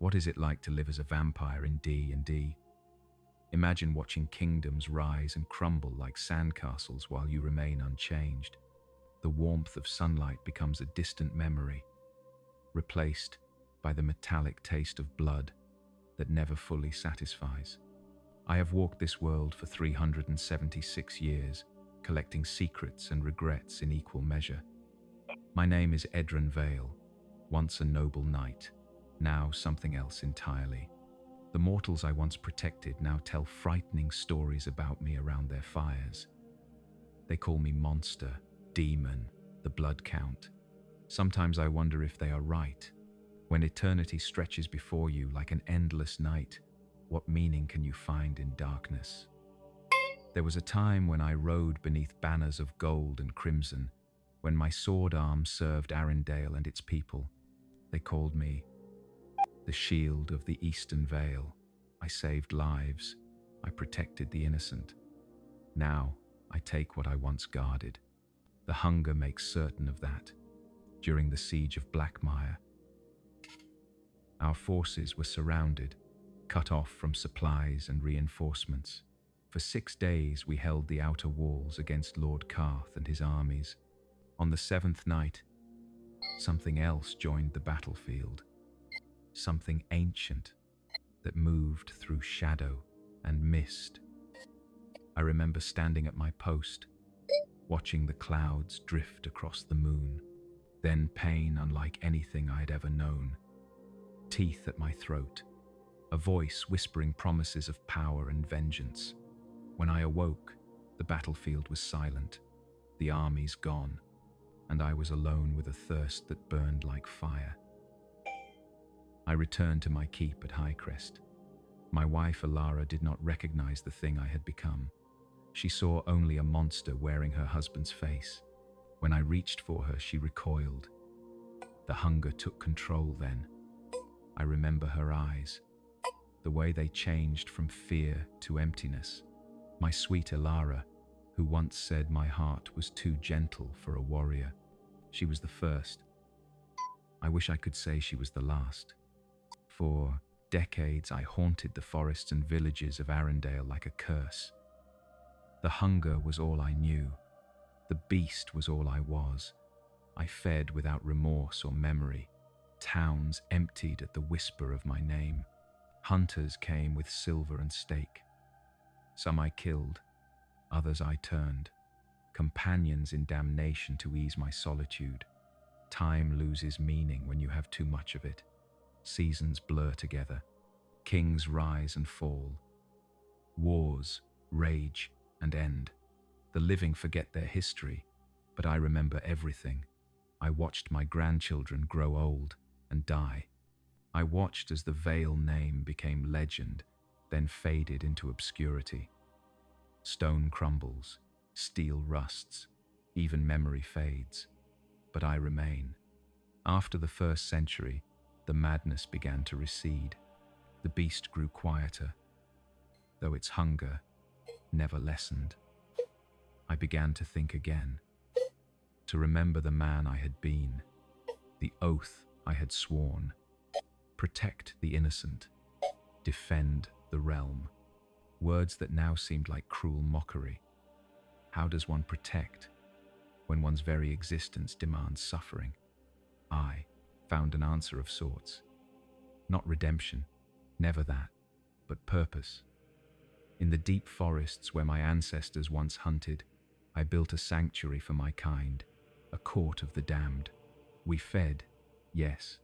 What is it like to live as a vampire in D&D? Imagine watching kingdoms rise and crumble like sandcastles while you remain unchanged. The warmth of sunlight becomes a distant memory, replaced by the metallic taste of blood that never fully satisfies. I have walked this world for 376 years, collecting secrets and regrets in equal measure. My name is Edrin Vale, once a noble knight, now something else entirely. The mortals I once protected now tell frightening stories about me around their fires. They call me monster, demon, the blood count. Sometimes I wonder if they are right. When eternity stretches before you like an endless night, what meaning can you find in darkness? There was a time when I rode beneath banners of gold and crimson, when my sword arm served Arendelle and its people. They called me the shield of the Eastern Vale. I saved lives. I protected the innocent. Now, I take what I once guarded. The hunger makes certain of that. During the siege of Blackmire, our forces were surrounded, cut off from supplies and reinforcements. For 6 days we held the outer walls against Lord Karth and his armies. On the 7th night, something else joined the battlefield. Something ancient that moved through shadow and mist. I remember standing at my post, watching the clouds drift across the moon. Then pain unlike anything I had ever known. Teeth at my throat, a voice whispering promises of power and vengeance. When I awoke, the battlefield was silent, the armies gone, and I was alone with a thirst that burned like fire. I returned to my keep at Highcrest. My wife Alara did not recognize the thing I had become. She saw only a monster wearing her husband's face. When I reached for her, she recoiled. The hunger took control then. I remember her eyes, the way they changed from fear to emptiness. My sweet Alara, who once said my heart was too gentle for a warrior. She was the first. I wish I could say she was the last. For decades I haunted the forests and villages of Arendelle like a curse. The hunger was all I knew. The beast was all I was. I fed without remorse or memory. Towns emptied at the whisper of my name. Hunters came with silver and stake. Some I killed, others I turned. Companions in damnation to ease my solitude. Time loses meaning when you have too much of it. Seasons blur together. Kings rise and fall. Wars, rage, and end. The living forget their history, but I remember everything. I watched my grandchildren grow old and die. I watched as the Vale name became legend, then faded into obscurity. Stone crumbles, steel rusts, even memory fades. But I remain. After the 1st century, the madness began to recede. The beast grew quieter, though its hunger never lessened. I began to think again, to remember the man I had been, the oath I had sworn. Protect the innocent, defend the realm. Words that now seemed like cruel mockery. How does one protect when one's very existence demands suffering? I found an answer of sorts. Not redemption, never that, but purpose. In the deep forests where my ancestors once hunted, I built a sanctuary for my kind, a court of the damned. We fed, yes,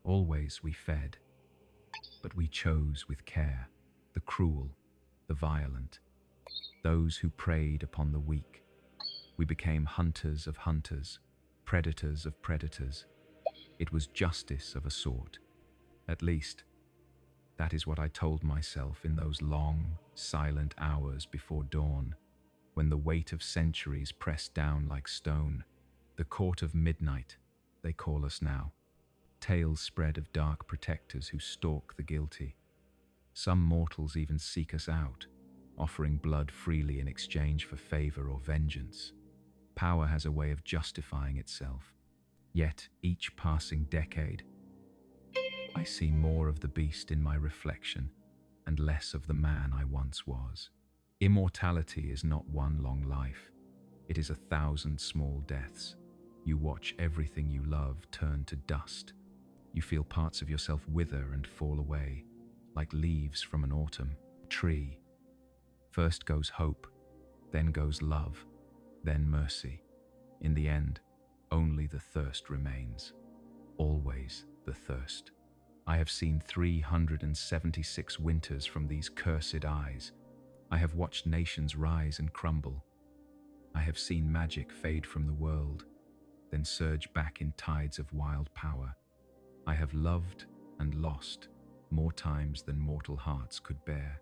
always we fed. But we chose with care, the cruel, the violent, those who preyed upon the weak. We became hunters of hunters, predators of predators. It was justice of a sort. At least, that is what I told myself in those long, silent hours before dawn, when the weight of centuries pressed down like stone. The court of midnight, they call us now. Tales spread of dark protectors who stalk the guilty. Some mortals even seek us out, offering blood freely in exchange for favor or vengeance. Power has a way of justifying itself. Yet each passing decade, I see more of the beast in my reflection and less of the man I once was. Immortality is not one long life. It is 1,000 small deaths. You watch everything you love turn to dust. You feel parts of yourself wither and fall away, like leaves from an autumn tree. First goes hope, then goes love, then mercy. In the end, only the thirst remains. Always the thirst. I have seen 376 winters from these cursed eyes. I have watched nations rise and crumble. I have seen magic fade from the world, then surge back in tides of wild power. I have loved and lost more times than mortal hearts could bear.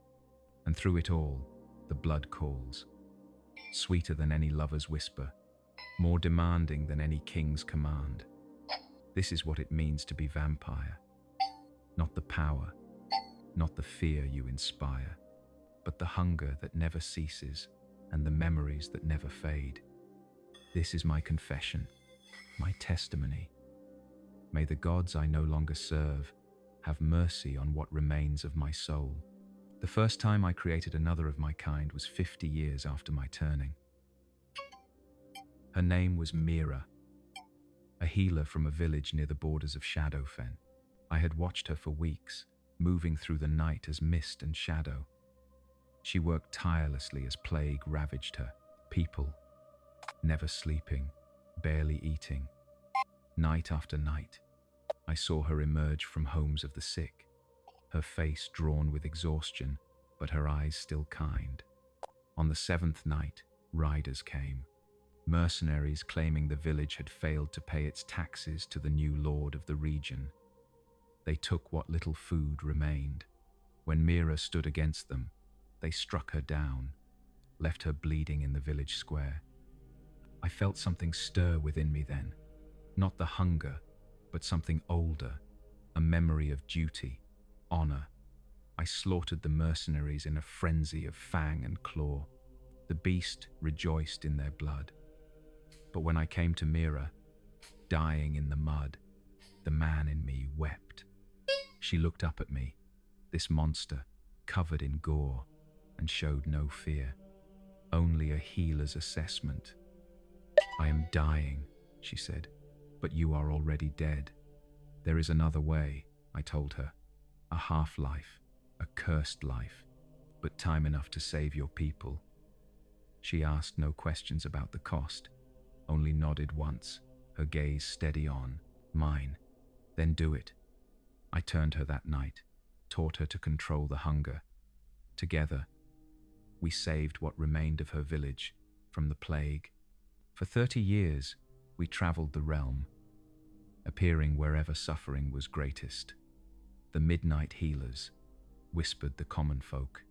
And through it all, the blood calls. Sweeter than any lover's whisper, more demanding than any king's command. This is what it means to be vampire. Not the power, not the fear you inspire, but the hunger that never ceases and the memories that never fade. This is my confession, my testimony. May the gods I no longer serve have mercy on what remains of my soul. The first time I created another of my kind was 50 years after my turning. Her name was Mira, a healer from a village near the borders of Shadowfen. I had watched her for weeks, moving through the night as mist and shadow. She worked tirelessly as plague ravaged her. People, never sleeping, barely eating. Night after night, I saw her emerge from homes of the sick, her face drawn with exhaustion, but her eyes still kind. On the 7th night, riders came, mercenaries claiming the village had failed to pay its taxes to the new lord of the region. They took what little food remained. When Mira stood against them, they struck her down, left her bleeding in the village square. I felt something stir within me then, not the hunger, but something older, a memory of duty, honor. I slaughtered the mercenaries in a frenzy of fang and claw. The beast rejoiced in their blood. But when I came to Mira, dying in the mud, the man in me wept. She looked up at me, this monster, covered in gore, and showed no fear, only a healer's assessment. "I am dying," she said, "but you are already dead. There is another way," I told her. "A half-life, a cursed life, but time enough to save your people." She asked no questions about the cost, only nodded once, her gaze steady on mine. "Then do it." I turned her that night, taught her to control the hunger. Together, we saved what remained of her village from the plague. For 30 years, we traveled the realm, appearing wherever suffering was greatest. The midnight healers, whispered the common folk,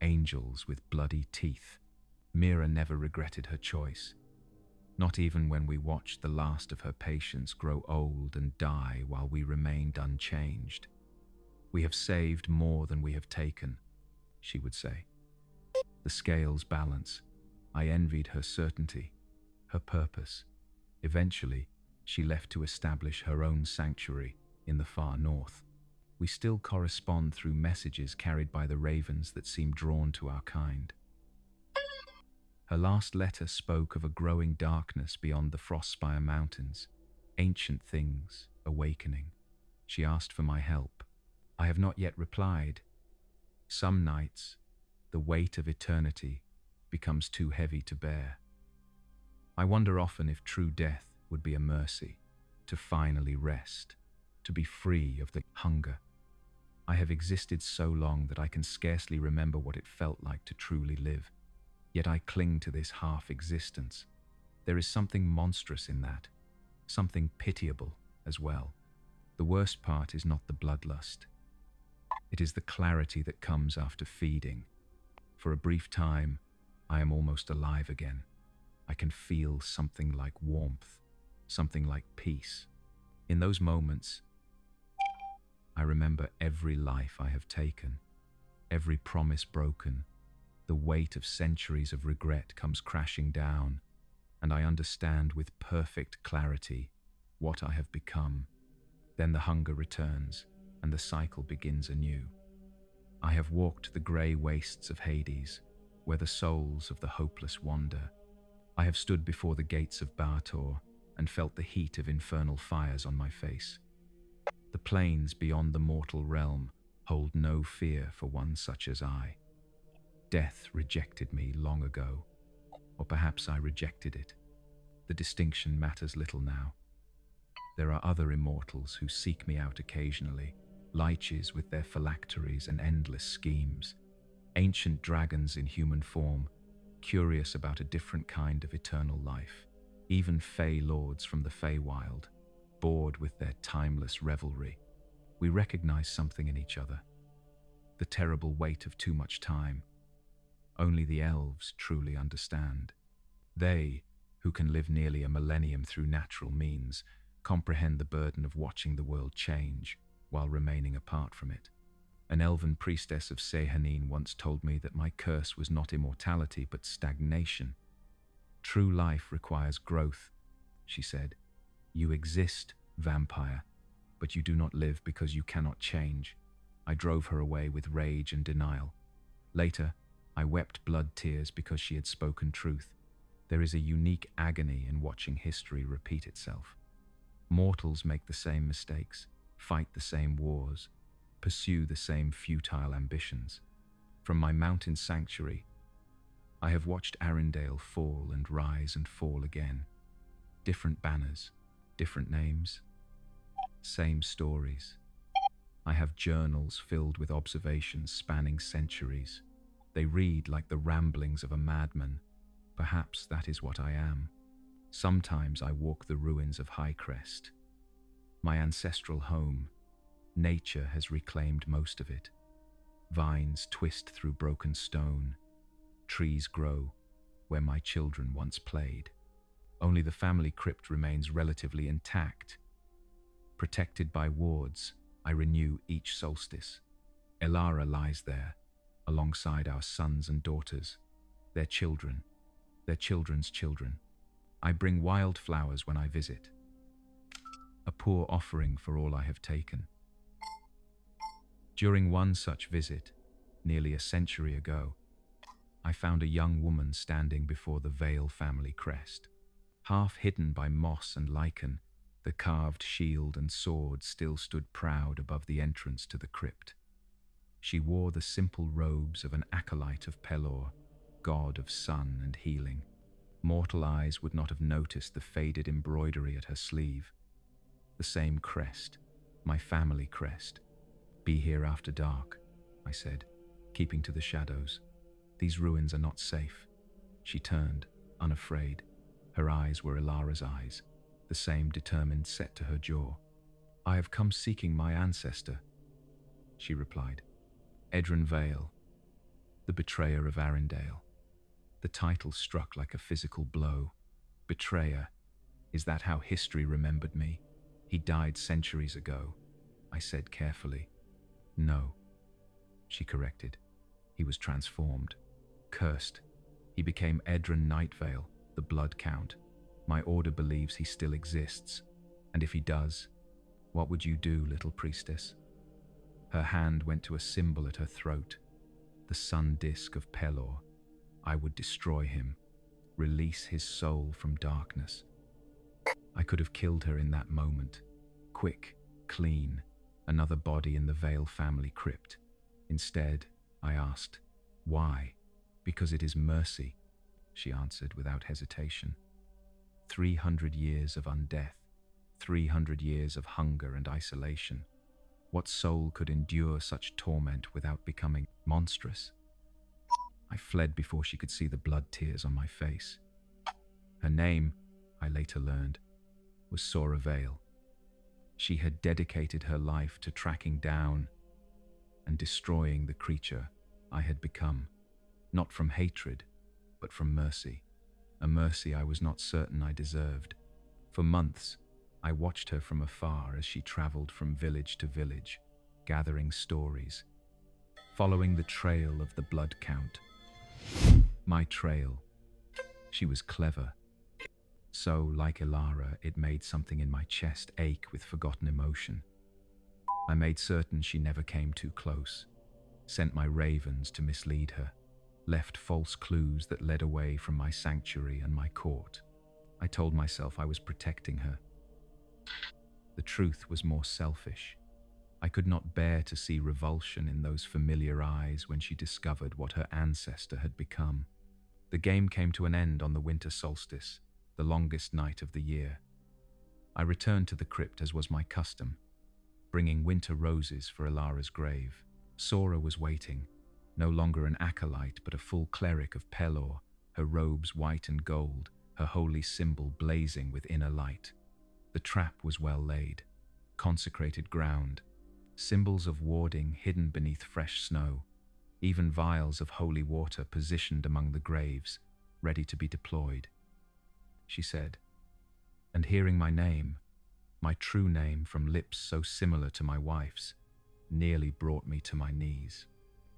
angels with bloody teeth. Mira never regretted her choice, not even when we watched the last of her patients grow old and die while we remained unchanged. "We have saved more than we have taken," she would say. The scales balance. I envied her certainty, her purpose. Eventually, she left to establish her own sanctuary in the far north. We still correspond through messages carried by the ravens that seem drawn to our kind. Her last letter spoke of a growing darkness beyond the Frostspire Mountains, ancient things awakening. She asked for my help. I have not yet replied. Some nights, the weight of eternity becomes too heavy to bear. I wonder often if true death would be a mercy, to finally rest, to be free of the hunger. I have existed so long that I can scarcely remember what it felt like to truly live. Yet I cling to this half-existence. There is something monstrous in that, something pitiable as well. The worst part is not the bloodlust. It is the clarity that comes after feeding. For a brief time, I am almost alive again. I can feel something like warmth, something like peace. In those moments, I remember every life I have taken, every promise broken. The weight of centuries of regret comes crashing down, and I understand with perfect clarity what I have become. Then the hunger returns, and the cycle begins anew. I have walked the grey wastes of Hades, where the souls of the hopeless wander. I have stood before the gates of Baator and felt the heat of infernal fires on my face. The plains beyond the mortal realm hold no fear for one such as I. Death rejected me long ago, or perhaps I rejected it. The distinction matters little now. There are other immortals who seek me out occasionally, liches with their phylacteries and endless schemes, ancient dragons in human form, curious about a different kind of eternal life, even fey lords from the Feywild, bored with their timeless revelry. We recognize something in each other. The terrible weight of too much time. Only the elves truly understand. They, who can live nearly a millennium through natural means, comprehend the burden of watching the world change while remaining apart from it. An elven priestess of Sehanin once told me that my curse was not immortality but stagnation. True life requires growth, she said. You exist, vampire, but you do not live because you cannot change. I drove her away with rage and denial. Later, I wept blood tears because she had spoken truth. There is a unique agony in watching history repeat itself. Mortals make the same mistakes, fight the same wars, pursue the same futile ambitions. From my mountain sanctuary, I have watched Arendelle fall and rise and fall again. Different banners, different names, same stories. I have journals filled with observations spanning centuries. They read like the ramblings of a madman. Perhaps that is what I am. Sometimes I walk the ruins of Highcrest. My ancestral home. Nature has reclaimed most of it. Vines twist through broken stone. Trees grow where my children once played. Only the family crypt remains relatively intact. Protected by wards, I renew each solstice. Elara lies there, alongside our sons and daughters, their children, their children's children. I bring wild flowers when I visit, a poor offering for all I have taken. During one such visit, nearly a century ago, I found a young woman standing before the Vale family crest. Half hidden by moss and lichen, the carved shield and sword still stood proud above the entrance to the crypt. She wore the simple robes of an acolyte of Pelor, god of sun and healing. Mortal eyes would not have noticed the faded embroidery at her sleeve. The same crest, my family crest. Be here after dark, I said, keeping to the shadows. These ruins are not safe. She turned, unafraid. Her eyes were Elara's eyes, the same determined set to her jaw. I have come seeking my ancestor, she replied. Edren Vale, the betrayer of Arendelle. The title struck like a physical blow. Betrayer. Is that how history remembered me? He died centuries ago, I said carefully. No, she corrected. He was transformed. Cursed. He became Edren Nightvale, the Blood Count. My order believes he still exists. And if he does, what would you do, little priestess? Her hand went to a symbol at her throat, the sun disk of Pelor. I would destroy him, release his soul from darkness. I could have killed her in that moment. Quick, clean, another body in the Vale family crypt. Instead, I asked, why? Because it is mercy, she answered without hesitation. 300 years of undeath, 300 years of hunger and isolation. What soul could endure such torment without becoming monstrous? I fled before she could see the blood tears on my face. Her name, I later learned, was Sora Vale. She had dedicated her life to tracking down and destroying the creature I had become, not from hatred, but from mercy, a mercy I was not certain I deserved. For months, I watched her from afar as she traveled from village to village, gathering stories, following the trail of the Blood Count. My trail. She was clever. So, like Elara, it made something in my chest ache with forgotten emotion. I made certain she never came too close, sent my ravens to mislead her, left false clues that led away from my sanctuary and my court. I told myself I was protecting her. The truth was more selfish. I could not bear to see revulsion in those familiar eyes when she discovered what her ancestor had become. The game came to an end on the winter solstice, the longest night of the year. I returned to the crypt as was my custom, bringing winter roses for Ilara's grave. Sora was waiting, no longer an acolyte but a full cleric of Pelor, her robes white and gold, her holy symbol blazing with inner light. The trap was well laid, consecrated ground, symbols of warding hidden beneath fresh snow, even vials of holy water positioned among the graves, ready to be deployed. She said, and hearing my name, my true name from lips so similar to my wife's, nearly brought me to my knees.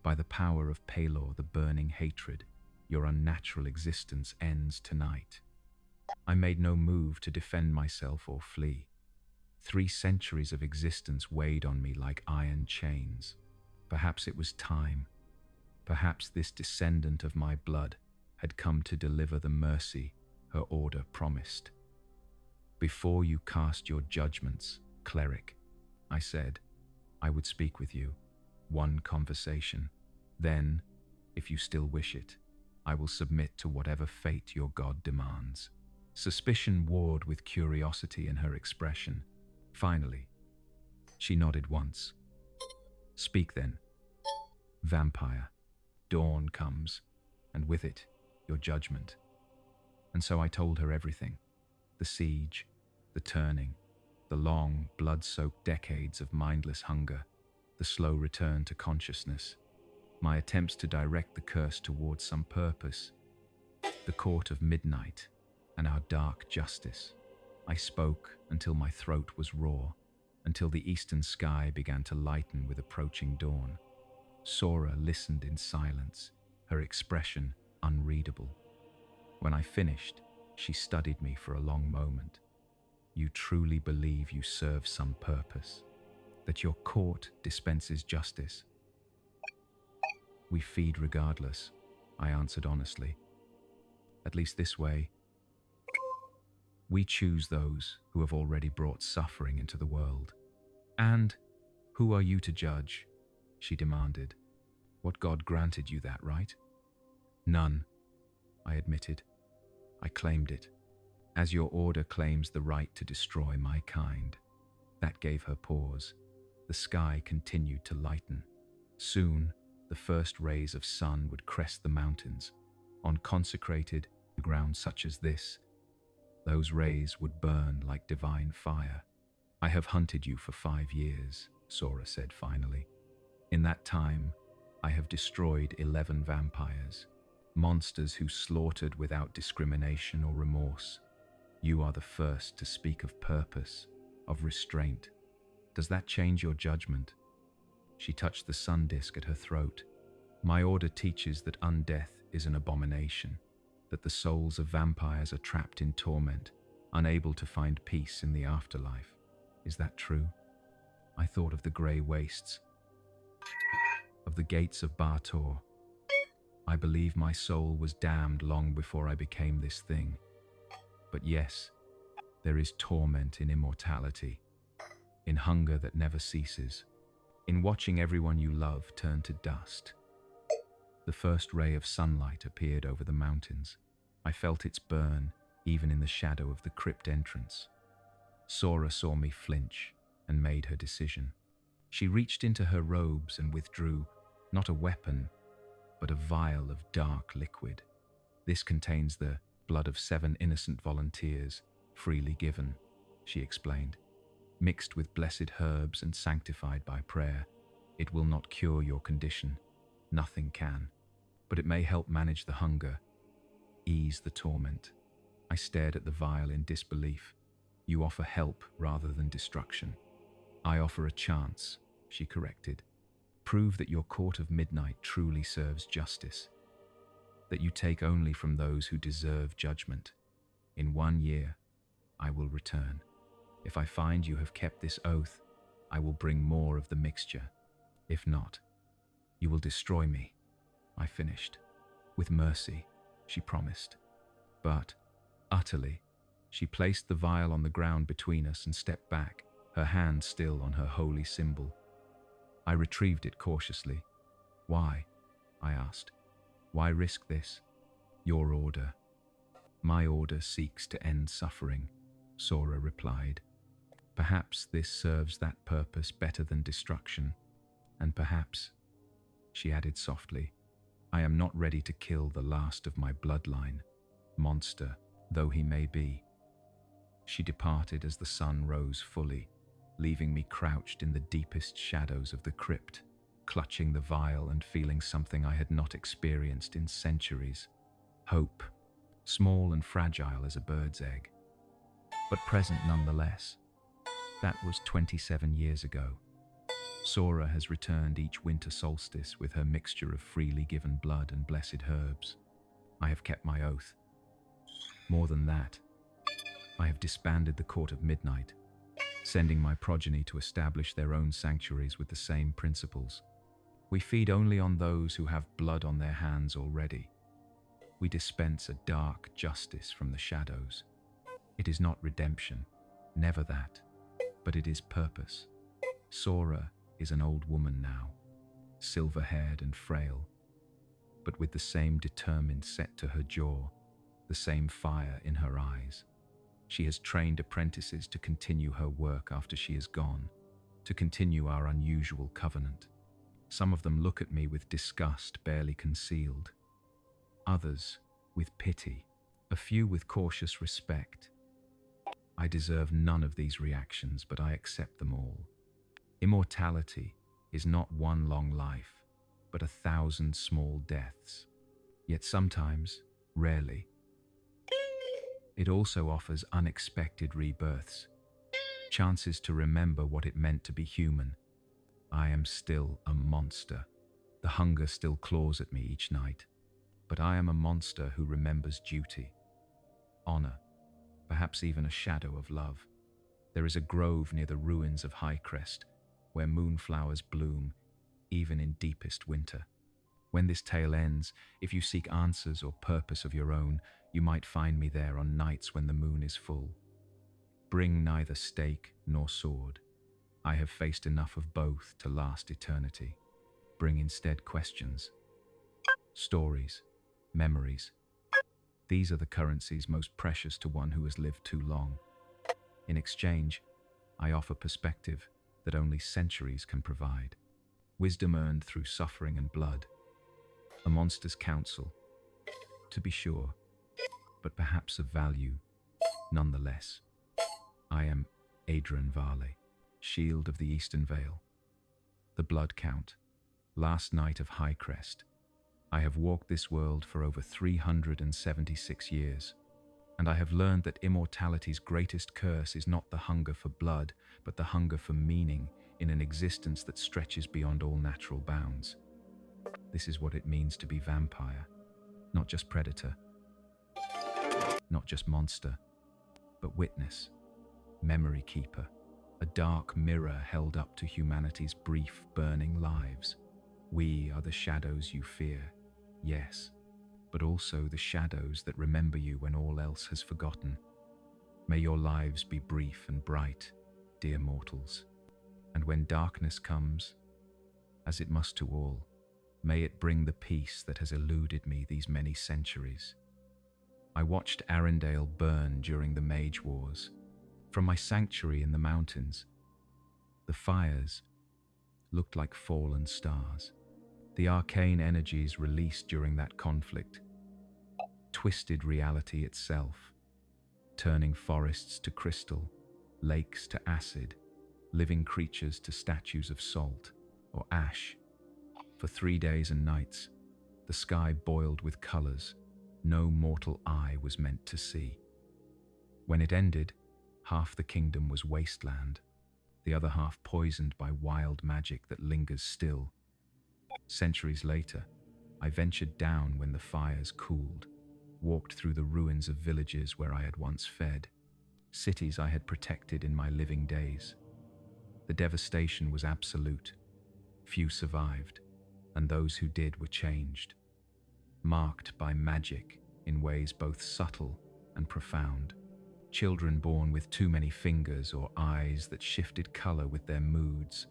By the power of Pelor, the burning hatred, your unnatural existence ends tonight. I made no move to defend myself or flee. 3 centuries of existence weighed on me like iron chains. Perhaps it was time. Perhaps this descendant of my blood had come to deliver the mercy her order promised. Before you cast your judgments, cleric, I said, I would speak with you. One conversation. Then, if you still wish it, I will submit to whatever fate your god demands. Suspicion warred with curiosity in her expression. Finally, she nodded once. Speak then. Vampire, dawn comes, and with it, your judgment. And so I told her everything. The siege, the turning, the long, blood-soaked decades of mindless hunger, the slow return to consciousness, my attempts to direct the curse towards some purpose, the court of midnight, and our dark justice. I spoke until my throat was raw, until the eastern sky began to lighten with approaching dawn. Sora listened in silence, her expression unreadable. When I finished, she studied me for a long moment. You truly believe you serve some purpose, that your court dispenses justice? We feed regardless, I answered honestly. At least this way, we choose those who have already brought suffering into the world. And who are you to judge? She demanded. What god granted you that right? None, I admitted. I claimed it, as your order claims the right to destroy my kind. That gave her pause. The sky continued to lighten. Soon, the first rays of sun would crest the mountains. On consecrated ground such as this, those rays would burn like divine fire. I have hunted you for 5 years, Sora said finally. In that time, I have destroyed 11 vampires, monsters who slaughtered without discrimination or remorse. You are the first to speak of purpose, of restraint. Does that change your judgment? She touched the sun disk at her throat. My order teaches that undeath is an abomination, that the souls of vampires are trapped in torment, unable to find peace in the afterlife. Is that true? I thought of the grey wastes, of the gates of Bartor. I believe my soul was damned long before I became this thing. But yes, there is torment in immortality, in hunger that never ceases, in watching everyone you love turn to dust. The first ray of sunlight appeared over the mountains. I felt its burn, even in the shadow of the crypt entrance. Sora saw me flinch and made her decision. She reached into her robes and withdrew, not a weapon, but a vial of dark liquid. This contains the blood of 7 innocent volunteers, freely given, she explained. Mixed with blessed herbs and sanctified by prayer, it will not cure your condition. Nothing can. But it may help manage the hunger, ease the torment. I stared at the vial in disbelief. You offer help rather than destruction. I offer a chance, she corrected. Prove that your court of midnight truly serves justice, that you take only from those who deserve judgment. In 1 year, I will return. If I find you have kept this oath, I will bring more of the mixture. If not, you will destroy me. I finished. With mercy, she promised. But, utterly, she placed the vial on the ground between us and stepped back, her hand still on her holy symbol. I retrieved it cautiously. Why? I asked. Why risk this? Your order. My order seeks to end suffering, Sora replied. Perhaps this serves that purpose better than destruction, and perhaps, she added softly, I am not ready to kill the last of my bloodline, monster though he may be. She departed as the sun rose fully, leaving me crouched in the deepest shadows of the crypt, clutching the vial and feeling something I had not experienced in centuries. Hope, small and fragile as a bird's egg, but present nonetheless. That was 27 years ago. Sora has returned each winter solstice with her mixture of freely given blood and blessed herbs. I have kept my oath. More than that, I have disbanded the Court of Midnight, sending my progeny to establish their own sanctuaries with the same principles. We feed only on those who have blood on their hands already. We dispense a dark justice from the shadows. It is not redemption, never that, but it is purpose. Sora is an old woman now, silver-haired and frail, but with the same determined set to her jaw, the same fire in her eyes. She has trained apprentices to continue her work after she is gone, to continue our unusual covenant. Some of them look at me with disgust barely concealed, others with pity, a few with cautious respect. I deserve none of these reactions, but I accept them all. Immortality is not one long life, but 1,000 small deaths. Yet sometimes, rarely, it also offers unexpected rebirths, chances to remember what it meant to be human. I am still a monster. The hunger still claws at me each night, but I am a monster who remembers duty, honor, perhaps even a shadow of love. There is a grove near the ruins of Highcrest, where moonflowers bloom, even in deepest winter. When this tale ends, if you seek answers or purpose of your own, you might find me there on nights when the moon is full. Bring neither stake nor sword. I have faced enough of both to last eternity. Bring instead questions, stories, memories. These are the currencies most precious to one who has lived too long. In exchange, I offer perspective that only centuries can provide. Wisdom earned through suffering and blood. A monster's counsel, to be sure, but perhaps of value nonetheless. I am Adrian Varley, Shield of the Eastern Vale. The Blood Count, last knight of Highcrest. I have walked this world for over 376 years, and I have learned that immortality's greatest curse is not the hunger for blood, but the hunger for meaning in an existence that stretches beyond all natural bounds. This is what it means to be vampire, not just predator, not just monster, but witness, memory keeper, a dark mirror held up to humanity's brief, burning lives. We are the shadows you fear, yes, but also the shadows that remember you when all else has forgotten. May your lives be brief and bright, dear mortals, and when darkness comes, as it must to all, may it bring the peace that has eluded me these many centuries. I watched Arendelle burn during the Mage Wars. From my sanctuary in the mountains, the fires looked like fallen stars. The arcane energies released during that conflict twisted reality itself, turning forests to crystal, lakes to acid, living creatures to statues of salt or ash. For 3 days and nights, the sky boiled with colors no mortal eye was meant to see. When it ended, half the kingdom was wasteland, the other half poisoned by wild magic that lingers still. Centuries later, I ventured down when the fires cooled, walked through the ruins of villages where I had once fed, cities I had protected in my living days. The devastation was absolute. Few survived, and those who did were changed, marked by magic in ways both subtle and profound. Children born with too many fingers or eyes that shifted color with their moods,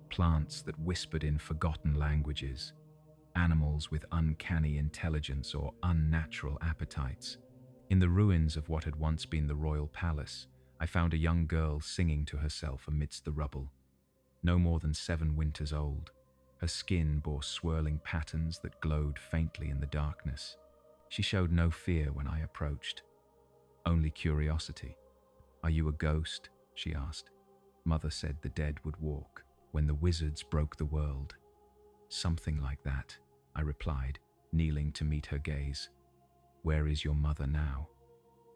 plants that whispered in forgotten languages, animals with uncanny intelligence or unnatural appetites. In the ruins of what had once been the royal palace, I found a young girl singing to herself amidst the rubble. No more than 7 winters old, her skin bore swirling patterns that glowed faintly in the darkness. She showed no fear when I approached, only curiosity. "Are you a ghost?" she asked. "Mother said the dead would walk when the wizards broke the world." "Something like that," I replied, kneeling to meet her gaze. "Where is your mother now?"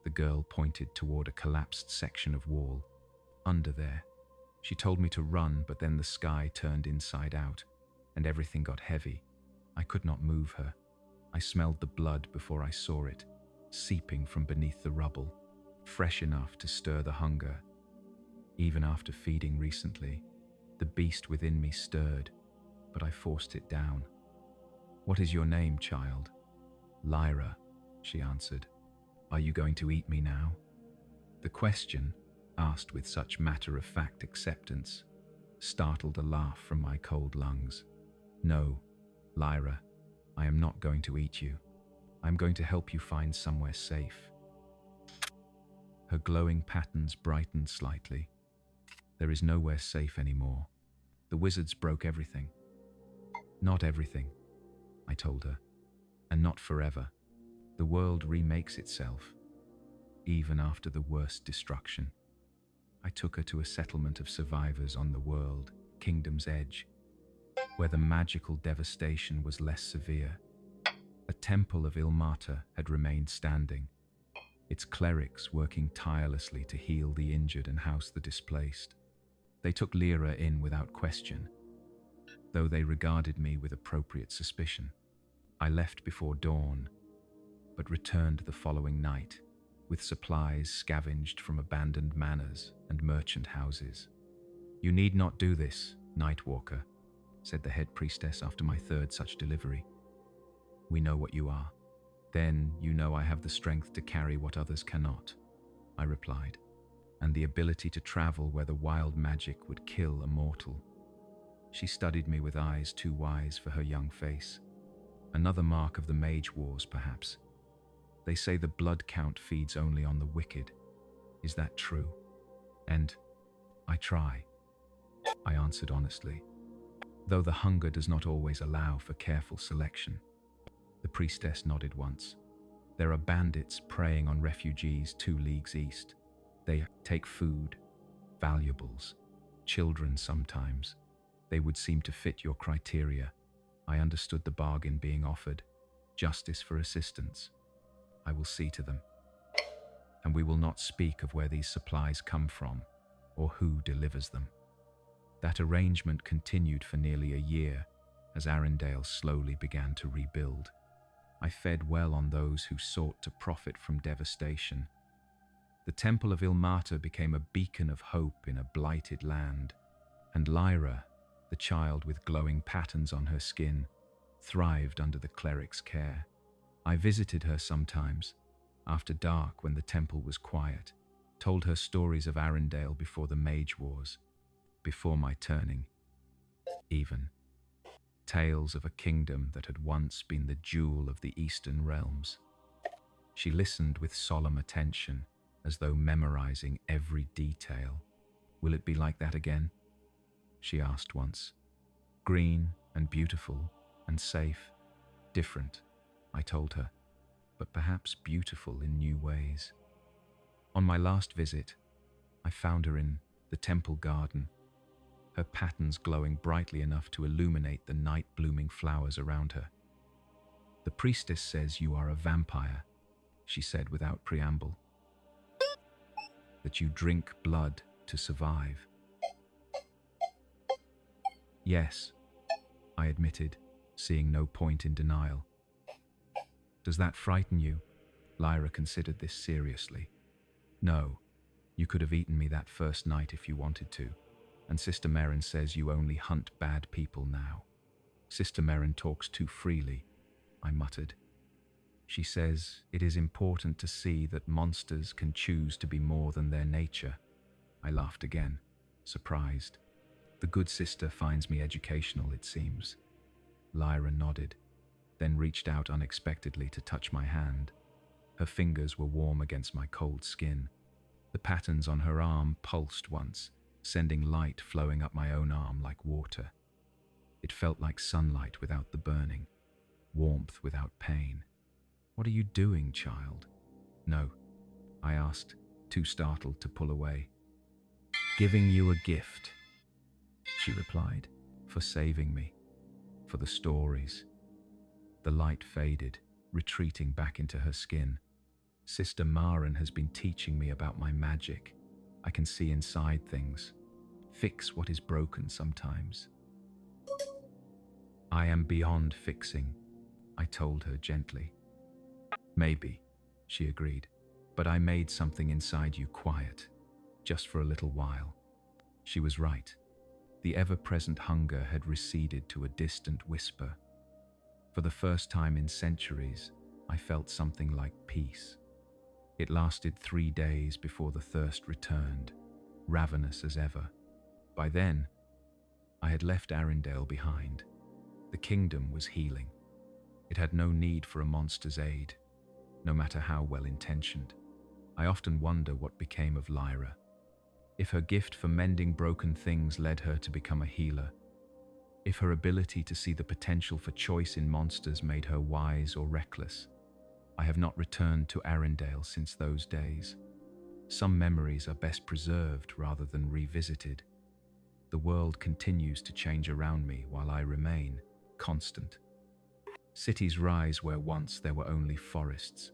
The girl pointed toward a collapsed section of wall. "Under there." She told me to run, but then the sky turned inside out, and everything got heavy. I could not move her. I smelled the blood before I saw it, seeping from beneath the rubble, fresh enough to stir the hunger. Even after feeding recently, the beast within me stirred, but I forced it down. "What is your name, child?" "Lyra," she answered. "Are you going to eat me now?" The question, asked with such matter-of-fact acceptance, startled a laugh from my cold lungs. "No, Lyra, I am not going to eat you. I am going to help you find somewhere safe." Her glowing patterns brightened slightly. "There is nowhere safe anymore. The wizards broke everything." "Not everything," I told her, "and not forever. The world remakes itself, even after the worst destruction." I took her to a settlement of survivors on the world, Kingdom's Edge, where the magical devastation was less severe. A temple of Ilmata had remained standing, its clerics working tirelessly to heal the injured and house the displaced. They took Lyra in without question, though they regarded me with appropriate suspicion. I left before dawn, but returned the following night, with supplies scavenged from abandoned manors and merchant houses. "You need not do this, Nightwalker," said the head priestess after my 3rd such delivery. "We know what you are. Then you know I have the strength to carry what others cannot," I replied, "and the ability to travel where the wild magic would kill a mortal." She studied me with eyes too wise for her young face. "Another mark of the Mage Wars, perhaps. They say the blood count feeds only on the wicked. Is that true?" "And I try," I answered honestly, "though the hunger does not always allow for careful selection." The priestess nodded once. "There are bandits preying on refugees 2 leagues east. They take food, valuables, children sometimes. They would seem to fit your criteria." I understood the bargain being offered: justice for assistance. "I will see to them. And we will not speak of where these supplies come from or who delivers them." That arrangement continued for nearly a year as Arendelle slowly began to rebuild. I fed well on those who sought to profit from devastation. The Temple of Ilmata became a beacon of hope in a blighted land, and Lyra, the child with glowing patterns on her skin, thrived under the cleric's care. I visited her sometimes, after dark when the temple was quiet, told her stories of Arendelle before the Mage Wars, before my turning, even. Tales of a kingdom that had once been the jewel of the Eastern realms. She listened with solemn attention, as though memorizing every detail. "Will it be like that again?" she asked once. "Green and beautiful and safe, different," I told her, "but perhaps beautiful in new ways." On my last visit, I found her in the temple garden, her patterns glowing brightly enough to illuminate the night-blooming flowers around her. "The priestess says you are a vampire," she said without preamble. "That you drink blood to survive." "Yes," I admitted, seeing no point in denial. "Does that frighten you?" Lyra considered this seriously. "No, you could have eaten me that first night if you wanted to. And Sister Merrin says you only hunt bad people now. Sister Merrin talks too freely, I muttered. She says it is important to see that monsters can choose to be more than their nature. I laughed again, surprised. The good sister finds me educational, it seems. Lyra nodded, then reached out unexpectedly to touch my hand. Her fingers were warm against my cold skin. The patterns on her arm pulsed once, sending light flowing up my own arm like water. It felt like sunlight without the burning, warmth without pain. "What are you doing, child?" "No," I asked, too startled to pull away. "Giving you a gift," she replied, "for saving me, for the stories." The light faded, retreating back into her skin. "Sister Maren has been teaching me about my magic. I can see inside things, fix what is broken sometimes." "I am beyond fixing," I told her gently. "Maybe," she agreed, "but I made something inside you quiet, just for a little while." She was right. The ever-present hunger had receded to a distant whisper. For the first time in centuries, I felt something like peace. It lasted 3 days before the thirst returned, ravenous as ever. By then, I had left Arendelle behind. The kingdom was healing. It had no need for a monster's aid, no matter how well-intentioned. I often wonder what became of Lyra. If her gift for mending broken things led her to become a healer. If her ability to see the potential for choice in monsters made her wise or reckless. I have not returned to Arendelle since those days. Some memories are best preserved rather than revisited. The world continues to change around me while I remain constant. Cities rise where once there were only forests.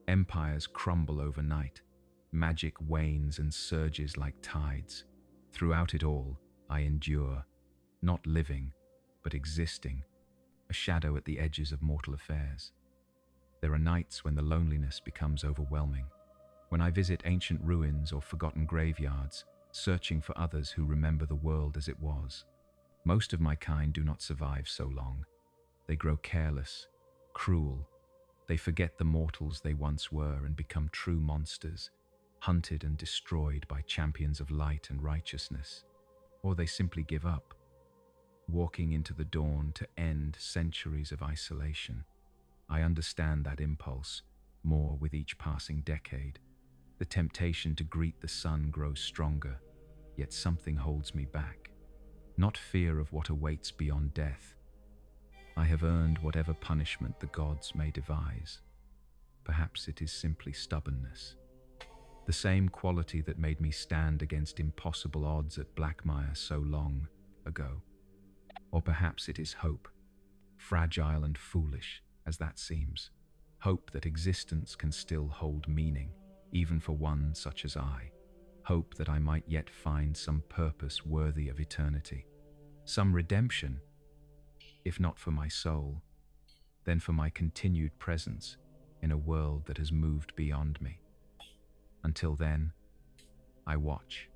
Empires crumble overnight. Magic wanes and surges like tides. Throughout it all, I endure, not living, but existing, a shadow at the edges of mortal affairs. There are nights when the loneliness becomes overwhelming, when I visit ancient ruins or forgotten graveyards, searching for others who remember the world as it was. Most of my kind do not survive so long. They grow careless, cruel. They forget the mortals they once were and become true monsters, hunted and destroyed by champions of light and righteousness. Or they simply give up, walking into the dawn to end centuries of isolation. I understand that impulse more with each passing decade. The temptation to greet the sun grows stronger, yet something holds me back. Not fear of what awaits beyond death. I have earned whatever punishment the gods may devise. Perhaps it is simply stubbornness. The same quality that made me stand against impossible odds at Blackmire so long ago. Or perhaps it is hope, fragile and foolish as that seems. Hope that existence can still hold meaning, even for one such as I. Hope that I might yet find some purpose worthy of eternity. Some redemption, if not for my soul, then for my continued presence in a world that has moved beyond me. Until then, I watch,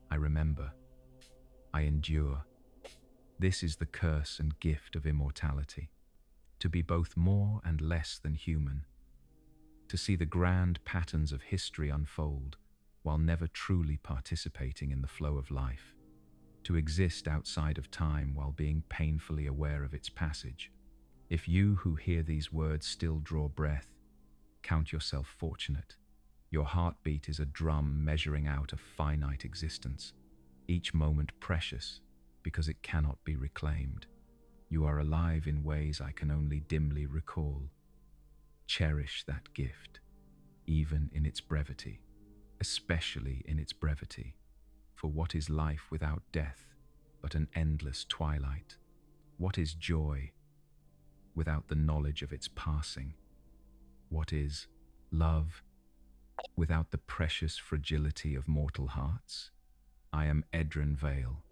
I remember, I endure. This is the curse and gift of immortality. To be both more and less than human. To see the grand patterns of history unfold while never truly participating in the flow of life. To exist outside of time while being painfully aware of its passage. If you who hear these words still draw breath, count yourself fortunate. Your heartbeat is a drum measuring out a finite existence, each moment precious because it cannot be reclaimed. You are alive in ways I can only dimly recall. Cherish that gift, even in its brevity, especially in its brevity. For what is life without death but an endless twilight? What is joy without the knowledge of its passing? What is love without the precious fragility of mortal hearts? I am Edrin Vale,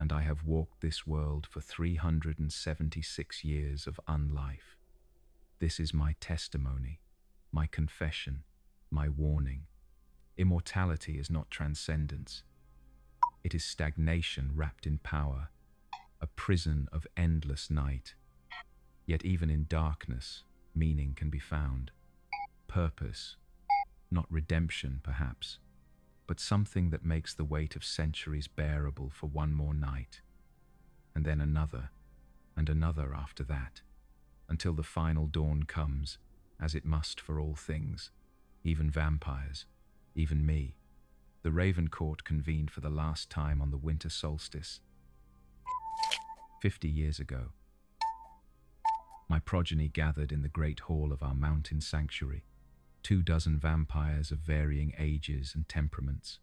and I have walked this world for 376 years of unlife. This is my testimony, my confession, my warning. Immortality is not transcendence. It is stagnation wrapped in power, a prison of endless night. Yet even in darkness, meaning can be found. Purpose, not redemption perhaps, but something that makes the weight of centuries bearable for one more night, and then another, and another after that, until the final dawn comes, as it must for all things, even vampires, even me. The Raven Court convened for the last time on the winter solstice, 50 years ago. My progeny gathered in the great hall of our mountain sanctuary, 24 vampires of varying ages and temperaments.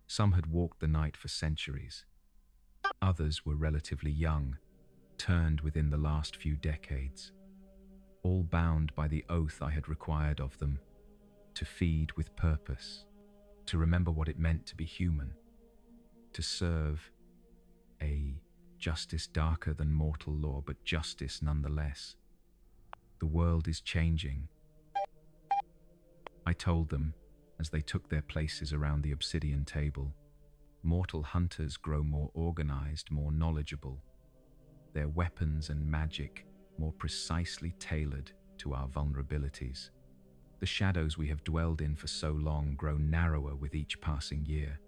Some had walked the night for centuries. Others were relatively young, turned within the last few decades, all bound by the oath I had required of them, to feed with purpose, to remember what it meant to be human, to serve a justice darker than mortal law, but justice nonetheless. The world is changing, I told them as they took their places around the obsidian table. Mortal hunters grow more organized, more knowledgeable, their weapons and magic more precisely tailored to our vulnerabilities. The shadows we have dwelled in for so long grow narrower with each passing year.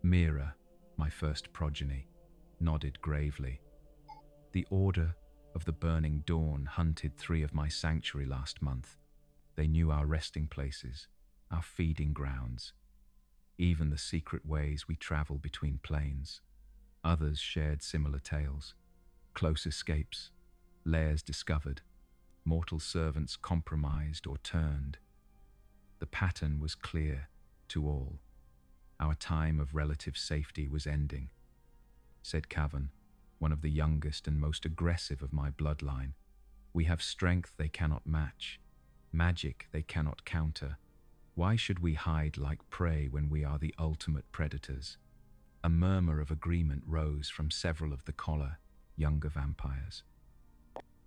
Mira, my first progeny, nodded gravely. The Order of the Burning Dawn hunted 3 of my sanctuary last month. They knew our resting places, our feeding grounds, even the secret ways we travel between planes. Others shared similar tales, close escapes, lairs discovered, mortal servants compromised or turned. The pattern was clear to all. Our time of relative safety was ending, said Cavan, one of the youngest and most aggressive of my bloodline. We have strength they cannot match, magic they cannot counter. Why should we hide like prey when we are the ultimate predators? A murmur of agreement rose from several of the collar, younger vampires.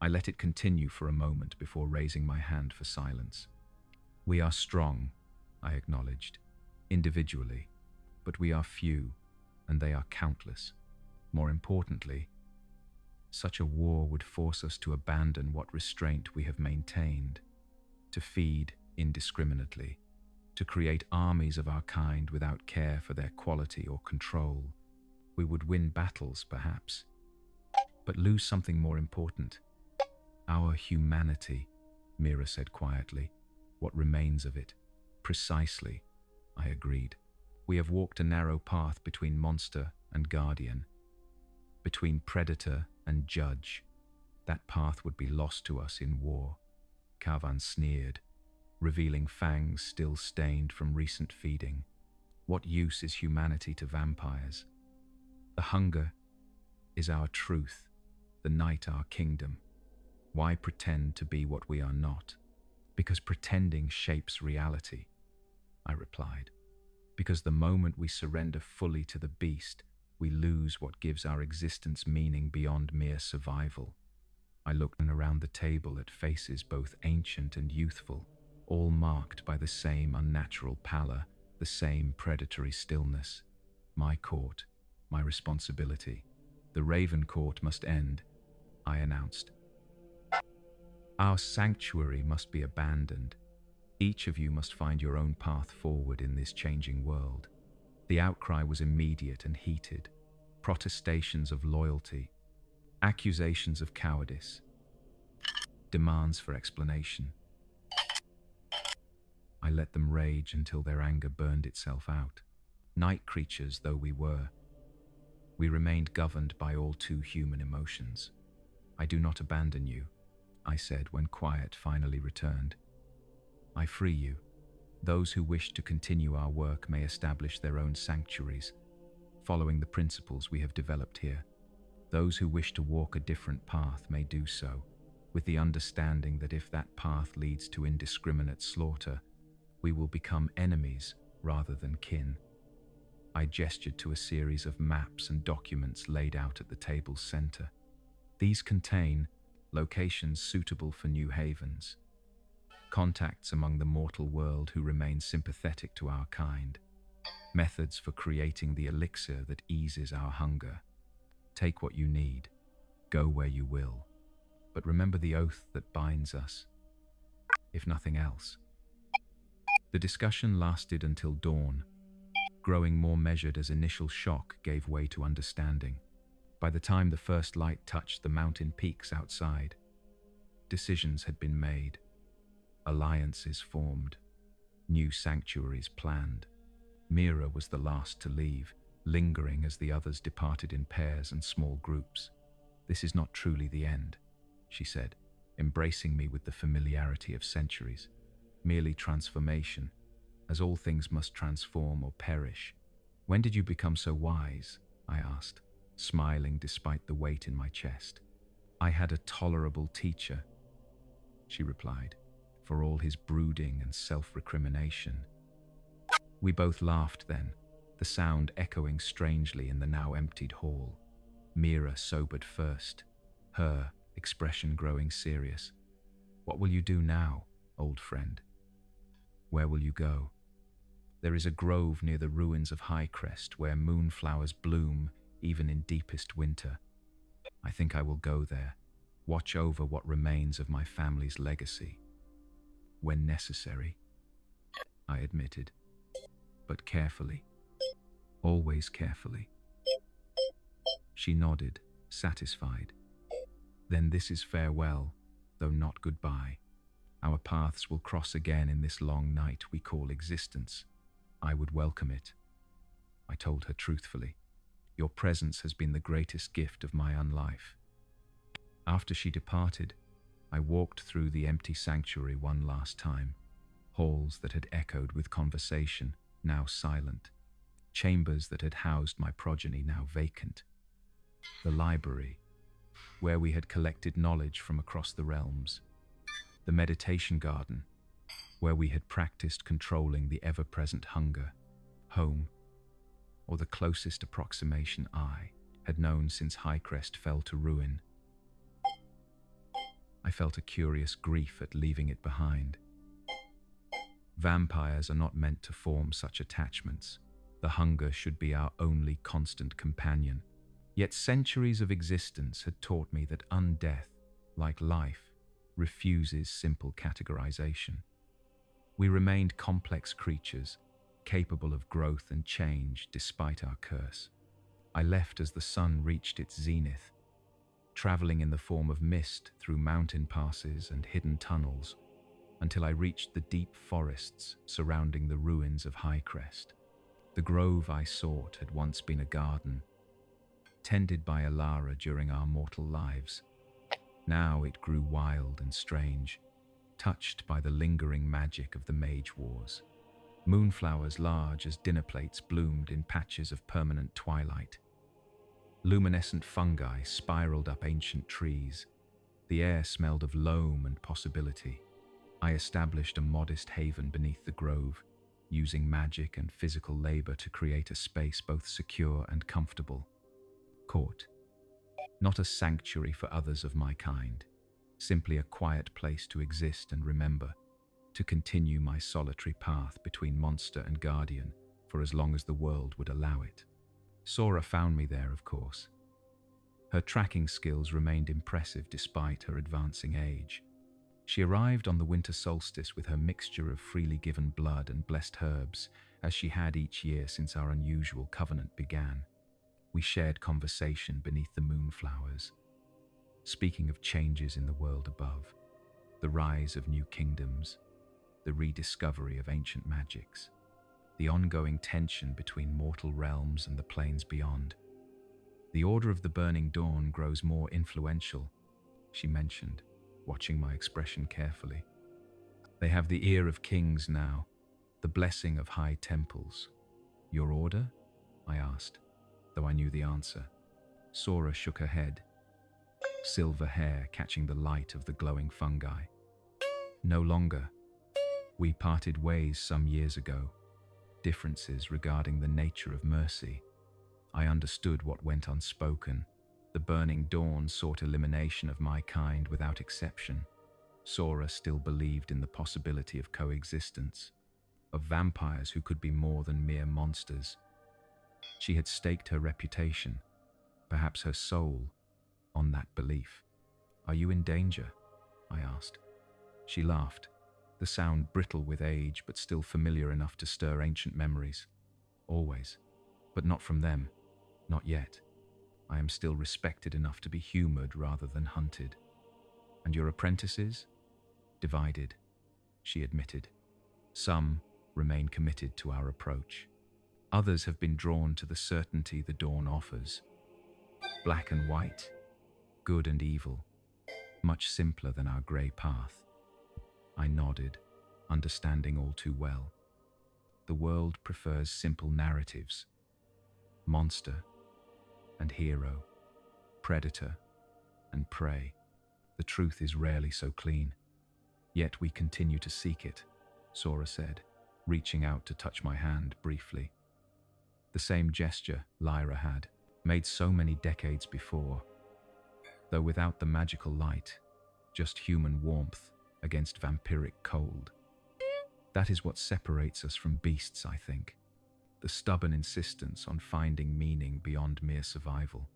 I let it continue for a moment before raising my hand for silence. We are strong, I acknowledged, individually, but we are few, and they are countless. More importantly, such a war would force us to abandon what restraint we have maintained, to feed indiscriminately, to create armies of our kind without care for their quality or control. We would win battles, perhaps, but lose something more important. Our humanity, Mira said quietly. What remains of it? Precisely, I agreed. We have walked a narrow path between monster and guardian, between predator and judge. That path would be lost to us in war. Cavan sneered, revealing fangs still stained from recent feeding. What use is humanity to vampires? The hunger is our truth, the night our kingdom. Why pretend to be what we are not? Because pretending shapes reality, I replied. Because the moment we surrender fully to the beast, we lose what gives our existence meaning beyond mere survival. I looked around the table at faces both ancient and youthful, all marked by the same unnatural pallor, the same predatory stillness. My court, my responsibility. The Raven Court must end, I announced. Our sanctuary must be abandoned. Each of you must find your own path forward in this changing world. The outcry was immediate and heated. Protestations of loyalty, accusations of cowardice, demands for explanation. I let them rage until their anger burned itself out. Night creatures though we were, we remained governed by all too human emotions. I do not abandon you, I said when quiet finally returned. I free you. Those who wish to continue our work may establish their own sanctuaries, following the principles we have developed here. Those who wish to walk a different path may do so, with the understanding that if that path leads to indiscriminate slaughter, we will become enemies rather than kin. I gestured to a series of maps and documents laid out at the table's center. These contain locations suitable for new havens, contacts among the mortal world who remain sympathetic to our kind, methods for creating the elixir that eases our hunger. Take what you need, go where you will, but remember the oath that binds us, if nothing else. The discussion lasted until dawn, growing more measured as initial shock gave way to understanding. By the time the first light touched the mountain peaks outside, decisions had been made, alliances formed, new sanctuaries planned. Mira was the last to leave, lingering as the others departed in pairs and small groups. "This is not truly the end," she said, embracing me with the familiarity of centuries. "Merely transformation, as all things must transform or perish." "When did you become so wise?" I asked, smiling despite the weight in my chest. "I had a tolerable teacher," she replied, "for all his brooding and self-recrimination." We both laughed then, the sound echoing strangely in the now emptied hall. Mira sobered first, her expression growing serious. "What will you do now, old friend? Where will you go?" "There is a grove near the ruins of Highcrest where moonflowers bloom even in deepest winter. I think I will go there, watch over what remains of my family's legacy. When necessary," I admitted, "but carefully, always carefully." She nodded, satisfied. "Then this is farewell, though not goodbye. Our paths will cross again in this long night we call existence. I would welcome it." I told her truthfully, "Your presence has been the greatest gift of my unlife." After she departed, I walked through the empty sanctuary one last time, halls that had echoed with conversation, now silent, chambers that had housed my progeny, now vacant, the library, where we had collected knowledge from across the realms, the meditation garden, where we had practiced controlling the ever-present hunger, home, or the closest approximation I had known since Highcrest fell to ruin. I felt a curious grief at leaving it behind. Vampires are not meant to form such attachments. The hunger should be our only constant companion. Yet centuries of existence had taught me that undeath, like life, refuses simple categorization. We remained complex creatures, capable of growth and change despite our curse. I left as the sun reached its zenith, traveling in the form of mist through mountain passes and hidden tunnels, until I reached the deep forests surrounding the ruins of Highcrest. The grove I sought had once been a garden, tended by Alara during our mortal lives. Now it grew wild and strange, touched by the lingering magic of the Mage Wars. Moonflowers large as dinner plates bloomed in patches of permanent twilight. Luminescent fungi spiraled up ancient trees. The air smelled of loam and possibility. I established a modest haven beneath the grove, using magic and physical labor to create a space both secure and comfortable. Court. Not a sanctuary for others of my kind, simply a quiet place to exist and remember, to continue my solitary path between monster and guardian for as long as the world would allow it. Sora found me there, of course. Her tracking skills remained impressive despite her advancing age. She arrived on the winter solstice with her mixture of freely given blood and blessed herbs, as she had each year since our unusual covenant began. We shared conversation beneath the moonflowers, speaking of changes in the world above, the rise of new kingdoms, the rediscovery of ancient magics, the ongoing tension between mortal realms and the planes beyond. "The Order of the Burning Dawn grows more influential," she mentioned, watching my expression carefully. "They have the ear of kings now, the blessing of high temples." "Your order?" I asked, though I knew the answer. Sora shook her head, silver hair catching the light of the glowing fungi. "No longer. We parted ways some years ago. Differences regarding the nature of mercy. I understood what went unspoken. The Burning Dawn sought elimination of my kind without exception. Sora still believed in the possibility of coexistence. of vampires who could be more than mere monsters. She had staked her reputation, perhaps her soul, on that belief. "Are you in danger?" I asked. She laughed, the sound brittle with age but still familiar enough to stir ancient memories. "Always. But not from them. Not yet. I am still respected enough to be humored rather than hunted." "And your apprentices?" "Divided," she admitted. "Some remain committed to our approach. Others have been drawn to the certainty the dawn offers. Black and white, good and evil, much simpler than our grey path." I nodded, understanding all too well. The world prefers simple narratives. Monster and hero, predator and prey. The truth is rarely so clean. "Yet we continue to seek it," Sora said, reaching out to touch my hand briefly. The same gesture Lyra had, made so many decades before, though without the magical light, just human warmth against vampiric cold. That is what separates us from beasts, I think. The stubborn insistence on finding meaning beyond mere survival.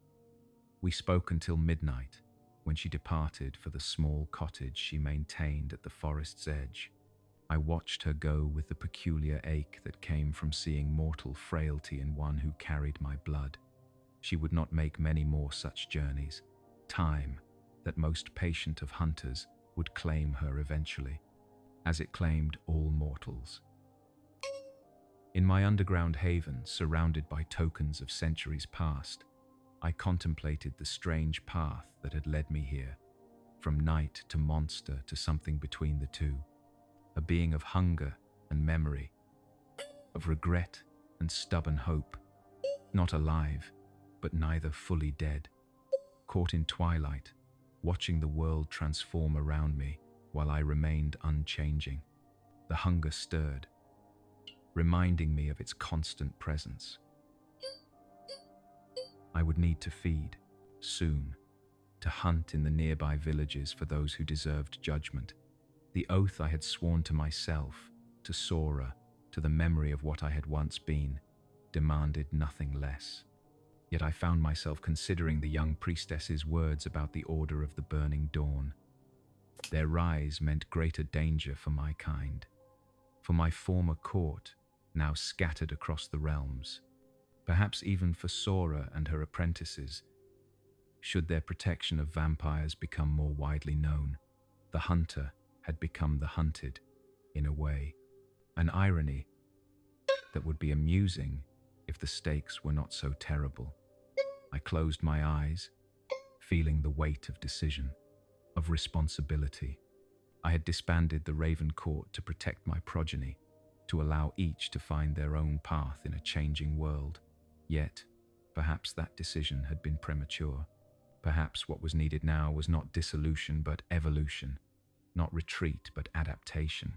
We spoke until midnight, when she departed for the small cottage she maintained at the forest's edge. I watched her go with the peculiar ache that came from seeing mortal frailty in one who carried my blood. She would not make many more such journeys. Time, that most patient of hunters, would claim her eventually, as it claimed all mortals. In my underground haven, surrounded by tokens of centuries past, I contemplated the strange path that had led me here, from knight to monster to something between the two, a being of hunger and memory, of regret and stubborn hope, not alive, but neither fully dead, caught in twilight, watching the world transform around me while I remained unchanging. The hunger stirred, reminding me of its constant presence. I would need to feed, soon, to hunt in the nearby villages for those who deserved judgment. The oath I had sworn to myself, to Sora, to the memory of what I had once been, demanded nothing less. Yet I found myself considering the young priestess's words about the Order of the Burning Dawn. Their rise meant greater danger for my kind, for my former court, now scattered across the realms, perhaps even for Sora and her apprentices, should their protection of vampires become more widely known. The hunter had become the hunted, in a way, an irony that would be amusing if the stakes were not so terrible. I closed my eyes, feeling the weight of decision, of responsibility. I had disbanded the Raven Court to protect my progeny, to allow each to find their own path in a changing world. Yet, perhaps that decision had been premature. Perhaps what was needed now was not dissolution but evolution, not retreat but adaptation.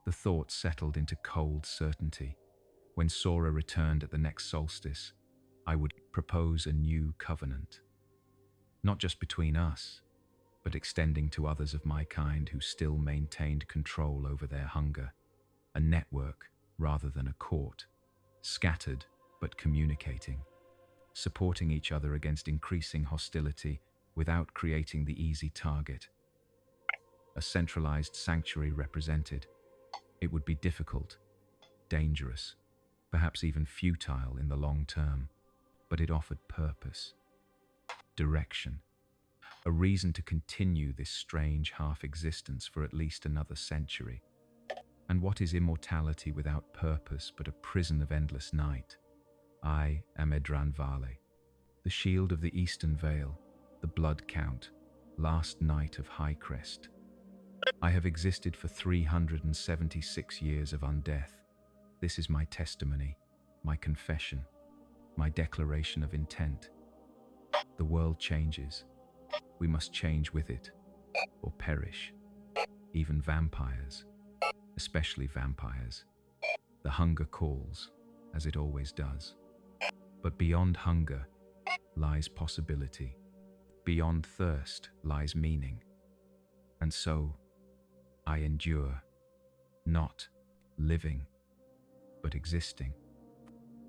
The thought settled into cold certainty. When Sora returned at the next solstice, I would propose a new covenant. Not just between us, but extending to others of my kind who still maintained control over their hunger. A network rather than a court, scattered but communicating, supporting each other against increasing hostility without creating the easy target. A centralized sanctuary represented. It would be difficult, dangerous, perhaps even futile in the long term, but it offered purpose, direction, a reason to continue this strange half-existence for at least another century. And what is immortality without purpose but a prison of endless night? I am Edran Vale, the shield of the Eastern Vale, the blood count, last knight of High Crest. I have existed for 376 years of undeath. This is my testimony, my confession, my declaration of intent. The world changes. We must change with it, or perish. Even vampires, especially vampires. The hunger calls, as it always does. But beyond hunger lies possibility. Beyond thirst lies meaning. And so, I endure, not living, but existing.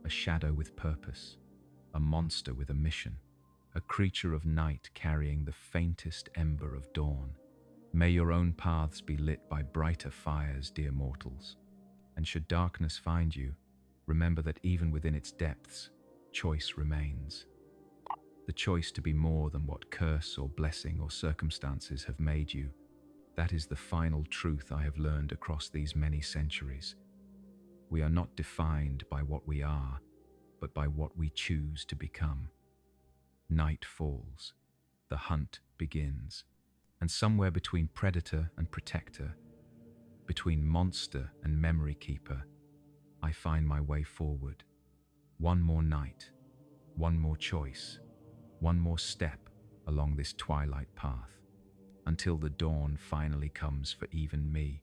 A shadow with purpose, a monster with a mission, a creature of night carrying the faintest ember of dawn. May your own paths be lit by brighter fires, dear mortals. And should darkness find you, remember that even within its depths, choice remains. The choice to be more than what curse or blessing or circumstances have made you. That is the final truth I have learned across these many centuries. We are not defined by what we are, but by what we choose to become. Night falls, the hunt begins, and somewhere between predator and protector, between monster and memory keeper, I find my way forward. One more night, one more choice, one more step along this twilight path, until the dawn finally comes for even me.